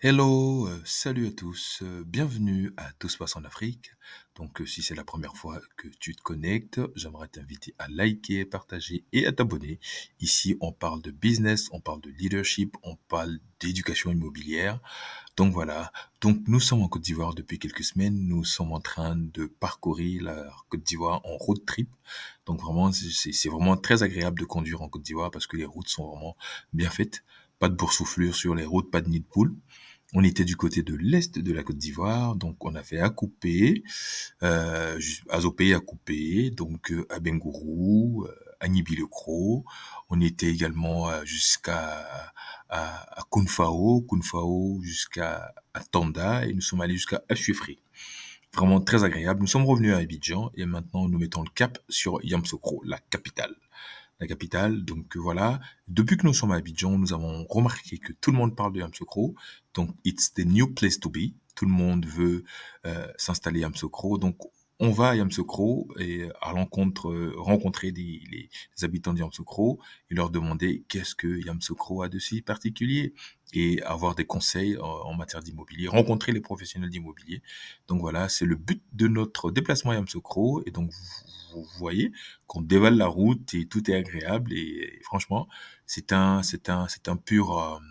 Hello, salut à tous, bienvenue à Tout se passe en Afrique. Donc, si c'est la première fois que tu te connectes, j'aimerais t'inviter à liker, partager et à t'abonner. Ici, on parle de business, on parle de leadership, on parle d'éducation immobilière. Donc voilà, donc nous sommes en Côte d'Ivoire depuis quelques semaines, nous sommes en train de parcourir la Côte d'Ivoire en road trip. Donc vraiment, c'est vraiment très agréable de conduire en Côte d'Ivoire parce que les routes sont vraiment bien faites. Pas de boursouflure sur les routes, pas de nid de poule. On était du côté de l'est de la Côte d'Ivoire, donc on a fait Akouppé, Azopé, Akouppé, donc à Bengourou, à Nibi-le-Cros. On était également jusqu'à Kounfao jusqu'à Tanda, et nous sommes allés jusqu'à Achouefri. Vraiment très agréable. Nous sommes revenus à Abidjan et maintenant nous mettons le cap sur Yamoussoukro, la capitale. La capitale, donc voilà. Depuis que nous sommes à Abidjan, nous avons remarqué que tout le monde parle de Yamoussoukro. Donc, it's the new place to be. Tout le monde veut s'installer à Yamoussoukro. Donc, on va à Yamoussoukro et à rencontrer les habitants de Yamoussoukro et leur demander qu'est-ce que Yamoussoukro a de si particulier et avoir des conseils en matière d'immobilier, rencontrer les professionnels d'immobilier. Donc voilà, c'est le but de notre déplacement à Yamoussoukro. Et donc, vous voyez qu'on dévale la route et tout est agréable et franchement, c'est un pur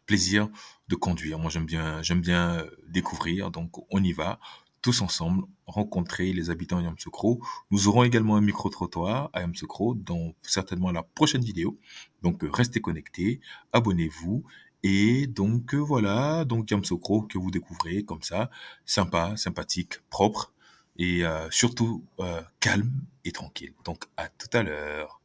plaisir de conduire. Moi, j'aime bien découvrir. Donc, on y va tous ensemble, rencontrer les habitants de Yamoussoukro. Nous aurons également un micro-trottoir à Yamoussoukro dans certainement la prochaine vidéo. Donc, restez connectés, abonnez-vous. Et donc, voilà, donc Yamoussoukro que vous découvrez comme ça, sympa, sympathique, propre et surtout calme et tranquille. Donc, à tout à l'heure.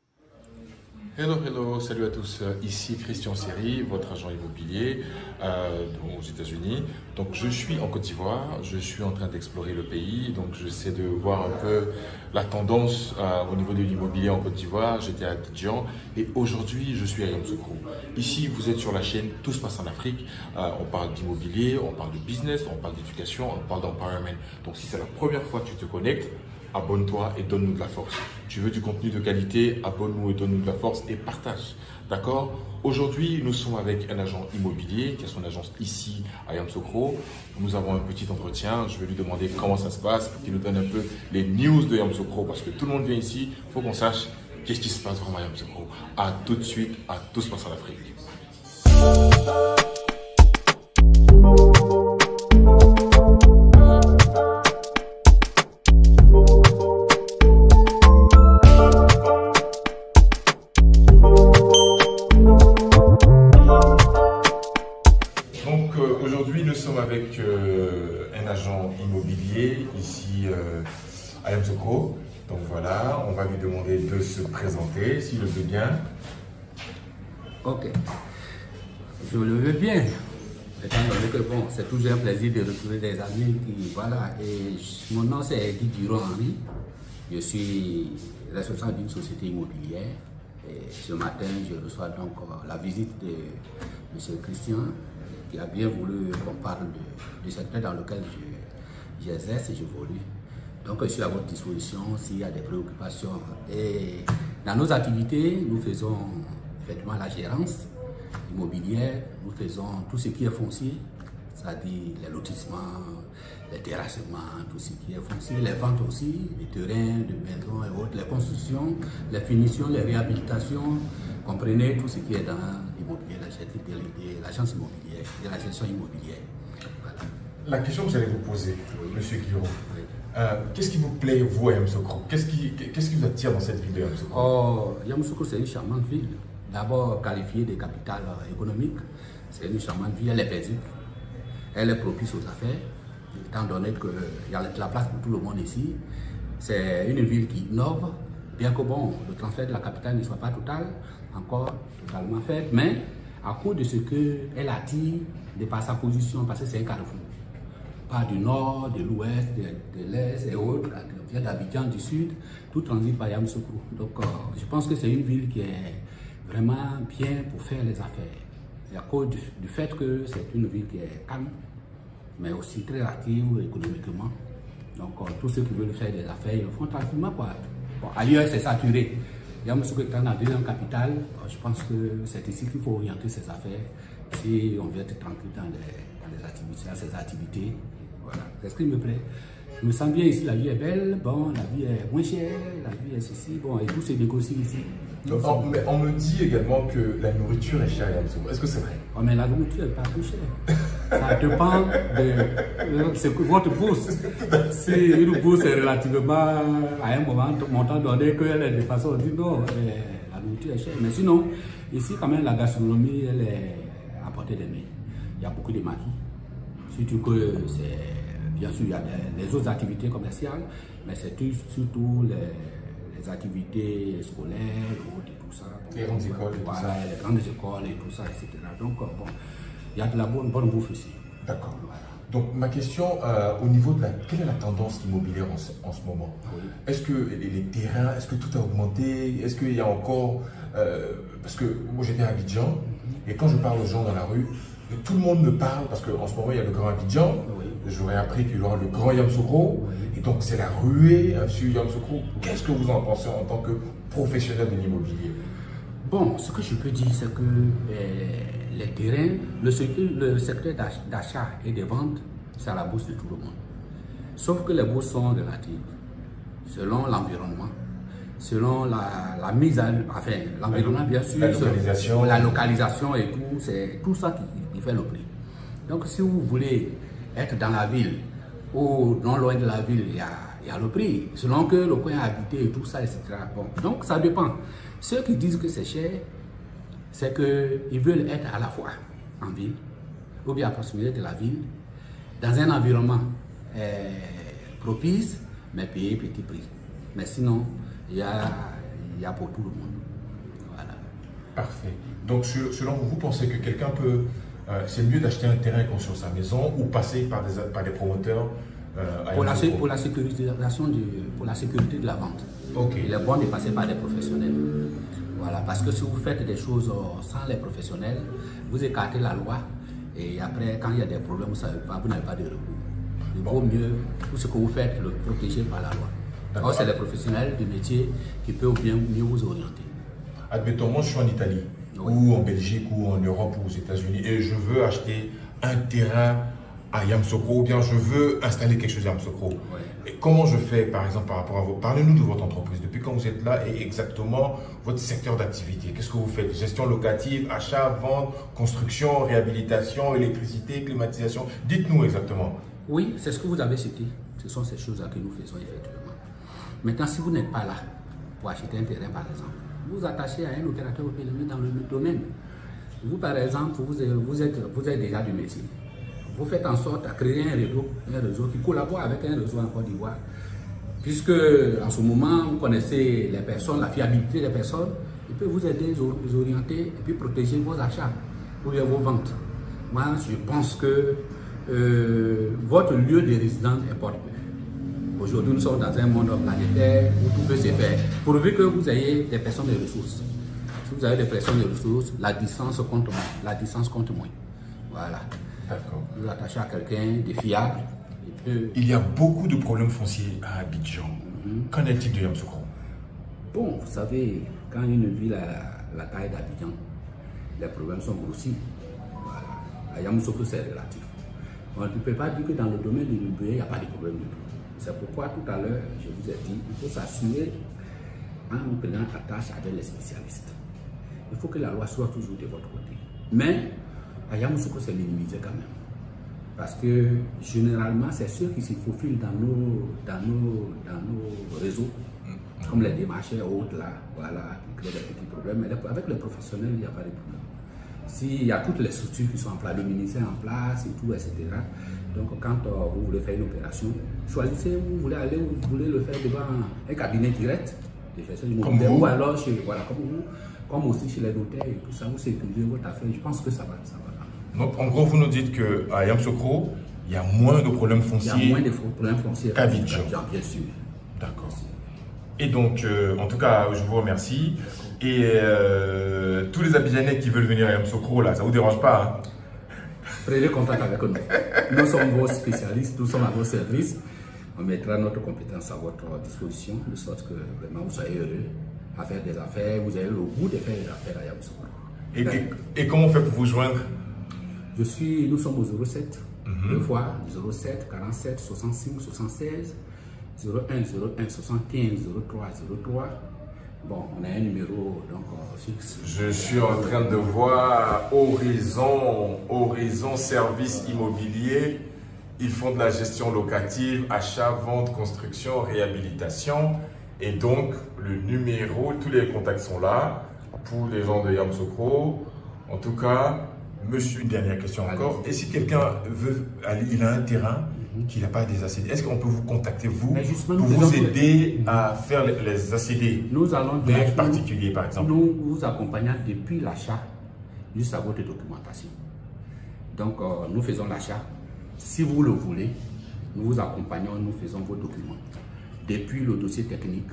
Hello, salut à tous. Ici Christian Seri, votre agent immobilier aux États-Unis. Donc je suis en Côte d'Ivoire, je suis en train d'explorer le pays, donc j'essaie de voir un peu la tendance au niveau de l'immobilier en Côte d'Ivoire. J'étais à Abidjan et aujourd'hui je suis à Yamoussoukro. Ici vous êtes sur la chaîne Tout se passe en Afrique. On parle d'immobilier, on parle de business, on parle d'éducation, on parle d'empowerment. Donc si c'est la première fois que tu te connectes, abonne-toi et donne-nous de la force. Tu veux du contenu de qualité, abonne-nous et donne-nous de la force et partage. D'accord? Aujourd'hui, nous sommes avec un agent immobilier qui a son agence ici à Yamoussoukro. Nous avons un petit entretien. Je vais lui demander comment ça se passe pour qu'il nous donne un peu les news de Yamoussoukro parce que tout le monde vient ici. Il faut qu'on sache qu'est-ce qui se passe vraiment à Yamoussoukro. À tout de suite, à Tout se passe en Afrique. Aujourd'hui, nous sommes avec un agent immobilier ici à Yamoussoukro. Donc voilà, on va lui demander de se présenter, s'il le veut bien. Ok, je le veux bien. Étant donné que bon, c'est toujours un plaisir de retrouver des amis qui, voilà. Et mon nom c'est Guy Duron-Henri. Je suis responsable d'une société immobilière. Et ce matin, je reçois donc la visite de M. Christian qui a bien voulu qu'on parle du secteur dans lequel j'exerce et j'évolue. Donc je suis à votre disposition s'il y a des préoccupations. Et dans nos activités, nous faisons effectivement la gérance immobilière, nous faisons tout ce qui est foncier, c'est-à-dire les lotissements, les terrassements, tout ce qui est foncier, les ventes aussi, les terrains, de maisons et autres, les constructions, les finitions, les réhabilitations, comprenez tout ce qui est dans l'immobilier, l'agence immobilière et la gestion immobilière. Voilà. La question que j'allais vous poser, Oui. Monsieur Guillaume, Oui. qu'est-ce qui vous plaît, vous, à Yamoussoukro? Qu'est-ce qui vous attire dans cette ville de Yamoussoukro? Oh, Yamoussoukro, c'est une charmante ville. D'abord qualifiée de capitale économique, c'est une charmante ville, elle est paisible, elle est propice aux affaires, étant donné qu'il y a de la place pour tout le monde ici. C'est une ville qui innove, bien que bon, le transfert de la capitale ne soit pas encore totalement fait, mais à cause de ce qu'elle attire, de par sa position, parce que c'est un carrefour. Pas du nord, de l'ouest, de l'est et autres, vient d'Abidjan, du sud, tout transite par Yamoussoukro. Donc je pense que c'est une ville qui est vraiment bien pour faire les affaires. Et à cause du fait que c'est une ville qui est calme, mais aussi très active économiquement. Donc tous ceux qui veulent faire des affaires, ils le font tranquillement. Quoi. Bon, ailleurs, c'est saturé. Yamoussoukro étant la deuxième capitale, je pense que c'est ici qu'il faut orienter ses affaires si on veut être tranquille dans ces activités. Voilà, c'est ce qui me plaît. Je me sens bien ici, la vie est belle, bon, la vie est moins chère, la vie est ceci, bon, et tout se négocie ici. Mais on me dit également que la nourriture est chère à Yamoussoukro. Est-ce que c'est vrai? Oh, mais la nourriture n'est pas plus chère. Ça dépend de ce que votre bourse. Si une bourse est relativement à un montant donné qu'elle est de façon, on dit non, la nourriture est chère. Mais sinon, ici quand même la gastronomie, elle est à portée des mains. Il y a beaucoup de maquis. Surtout que c'est, bien sûr, il y a les autres activités commerciales, mais c'est surtout les activités scolaires et tout ça. Les grandes écoles et tout ça. Les grandes écoles et tout ça, etc. Donc, bon, il y a de la bonne bouffe ici. D'accord. Voilà. Donc, ma question, au niveau de quelle est la tendance immobilière en ce moment? Oui. Est-ce que les terrains, est-ce que tout a augmenté? Est-ce qu'il y a encore... parce que moi, j'étais à Abidjan, et quand je parle aux gens dans la rue, tout le monde me parle, parce qu'en ce moment, il y a le Grand Abidjan. Oui. J'aurais appris qu'il y aura le Grand Yamoussoukro. Oui. Et donc, c'est la ruée sur Yamoussoukro. Qu'est-ce que vous en pensez en tant que professionnel de l'immobilier? Bon, ce que je peux dire, c'est que les terrains, le secteur d'achat et de vente, c'est à la bourse de tout le monde. Sauf que les bourses sont relatives, selon l'environnement, selon la mise à... Enfin, l'environnement, bien sûr, la localisation et tout, c'est tout ça qui fait le prix. Donc, si vous voulez être dans la ville ou non loin de la ville, il y a le prix, selon que le coin est habité et tout ça, etc. Bon, donc, ça dépend. Ceux qui disent que c'est cher, c'est qu'ils veulent être à la fois en ville, ou bien à proximité de la ville, dans un environnement propice, mais payer petit prix. Mais sinon, il y a pour tout le monde. Voilà. Parfait. Donc, selon vous, vous pensez que quelqu'un peut... c'est mieux d'acheter un terrain et construire sa maison ou passer par des promoteurs pour la sécurisation pour la sécurité de la vente. Okay. Il est bon de passer par des professionnels. Voilà, parce que si vous faites des choses sans les professionnels, vous écartez la loi et après, quand il y a des problèmes, vous n'avez pas de recours. Il vaut mieux tout ce que vous faites, le protéger par la loi. Alors, c'est les professionnels du métier qui peuvent bien mieux vous orienter. Admettons, moi je suis en Italie, oui, ou en Belgique, ou en Europe, ou aux États-Unis, et je veux acheter un terrain à Yamoussoukro, ou bien je veux installer quelque chose à Yamoussoukro. Oui. Et comment je fais, par exemple, par rapport à vous? Parlez-nous de votre entreprise, depuis quand vous êtes là, et exactement votre secteur d'activité. Qu'est-ce que vous faites? Gestion locative, achat, vente, construction, réhabilitation, électricité, climatisation. Dites-nous exactement. Oui, c'est ce que vous avez cité. Ce sont ces choses-là que nous faisons effectivement. Maintenant, si vous n'êtes pas là pour acheter un terrain, par exemple, vous attachez à un opérateur dans le domaine. Vous, par exemple, vous êtes déjà du métier. Vous faites en sorte à créer un réseau qui collabore avec un réseau en Côte d'Ivoire. Puisque, en ce moment, vous connaissez les personnes, la fiabilité des personnes, il peut vous aider, vous orienter et puis protéger vos achats ou vos ventes. Moi, je pense que votre lieu de résidence importe peu. Aujourd'hui, nous sommes dans un monde planétaire où tout peut se faire, pourvu que vous ayez des personnes de ressources. Si vous avez des personnes de ressources, la distance compte moins. La distance compte moins. Voilà. D'accord. Vous attachez à quelqu'un de fiable. Il y a beaucoup de problèmes fonciers à Abidjan. Qu'en est-il de Yamoussoukro? Bon, vous savez, quand une ville a la taille d'Abidjan, les problèmes sont grossis. Voilà. À Yamoussoukro, c'est relatif. On ne peut pas dire que dans le domaine de l'immobilier, il n'y a pas de problème du tout. C'est pourquoi tout à l'heure, je vous ai dit, il faut s'assurer en prenant attache avec les spécialistes. Il faut que la loi soit toujours de votre côté. Mais à Yamoussoukro, c'est minimisé quand même. Parce que généralement, c'est ceux qui se faufilent dans nos réseaux, comme les démarcheurs autres là, voilà, qui créent des petits problèmes. Mais avec les professionnels, il n'y a pas de problème. S'il y a toutes les structures qui sont en place, le ministère en place et tout, etc. Donc, quand vous voulez faire une opération, choisissez où vous voulez aller, où vous voulez le faire devant un cabinet direct de gestion immobilière, ou alors chez, voilà, comme aussi chez les notaires et tout ça, vous sécurisez votre affaire. Je pense que ça va. Donc, en gros, vous nous dites qu'à Yamoussoukro, il y a moins de problèmes fonciers. Il y a moins de problèmes fonciers qu'à Abidjan. Bien sûr. D'accord. Et donc, en tout cas, je vous remercie. Et tous les Abidjanais qui veulent venir à Yamoussoukro, là, ça ne vous dérange pas, hein? Prenez contact avec nous. Nous sommes vos spécialistes, nous sommes à vos services. On mettra notre compétence à votre disposition, de sorte que vraiment vous soyez heureux à faire des affaires, vous avez le goût de faire des affaires à Yamoussoukro. Et comment on fait pour vous joindre? Nous sommes au 07, deux fois, 07 47 65 76, 01 01 75 03 03. Bon, on a un numéro donc fixe. Je suis en train de voir Horizon Service Immobilier. Ils font de la gestion locative, achat, vente, construction, réhabilitation. Et donc, le numéro, tous les contacts sont là pour les gens de Yamoussoukro. En tout cas, monsieur, une dernière question encore. Et si quelqu'un veut aller, il a un terrain qu'il n'a pas des ACD, est-ce qu'on peut vous contacter, vous, pour vous aider à faire les ACD? Nous allons les particuliers, par exemple. Nous vous accompagnons depuis l'achat jusqu'à votre documentation. Donc, nous faisons l'achat. Si vous le voulez, nous vous accompagnons, nous faisons vos documents. Depuis le dossier technique,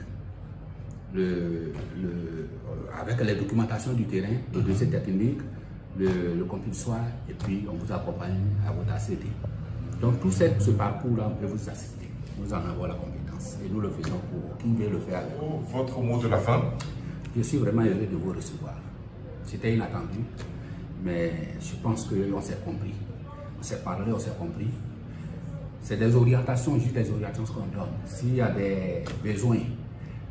avec les documentations du terrain, le dossier technique, le compulsoire, et puis on vous accompagne à votre ACD. Donc tout ce parcours-là, on peut vous assister. Nous en avons la compétence et nous le faisons pour qui veut le faire avec vous. Votre mot de la fin? Je suis vraiment heureux de vous recevoir. C'était inattendu, mais je pense qu'on s'est compris. On s'est parlé, on s'est compris. C'est des orientations, juste des orientations qu'on donne. S'il y a des besoins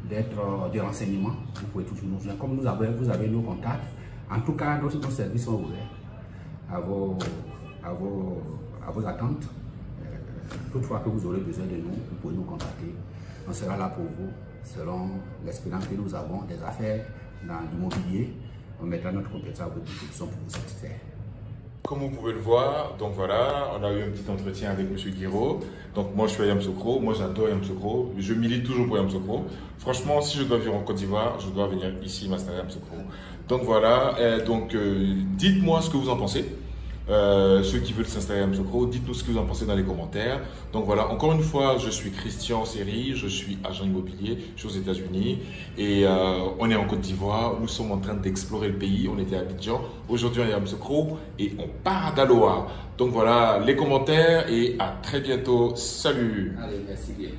d'être de renseignements, vous pouvez toujours nous joindre. Comme vous avez nos contacts, en tout cas, nos services sont ouverts à vos attentes. Toutefois que vous aurez besoin de nous, vous pouvez nous contacter. On sera là pour vous, selon l'expérience que nous avons des affaires dans l'immobilier. On mettra notre compétence à votre disposition pour vous satisfaire. Comme vous pouvez le voir, donc voilà, on a eu un petit entretien avec M. Guiraud. Donc moi je suis à Yamoussoukro, moi j'adore Yamoussoukro, je milite toujours pour Yamoussoukro. Franchement, si je dois vivre en Côte d'Ivoire, je dois venir ici m'installer à Yamoussoukro. Donc voilà, dites-moi ce que vous en pensez. Ceux qui veulent s'installer à Yamoussoukro, dites-nous ce que vous en pensez dans les commentaires. Donc voilà, encore une fois, je suis Christian Seri, je suis agent immobilier, je suis aux États-Unis et on est en Côte d'Ivoire. Nous sommes en train d'explorer le pays. On était à Abidjan, aujourd'hui on est à Yamoussoukro et on part d'Aloha. Donc voilà, les commentaires et à très bientôt. Salut. Allez, merci bien.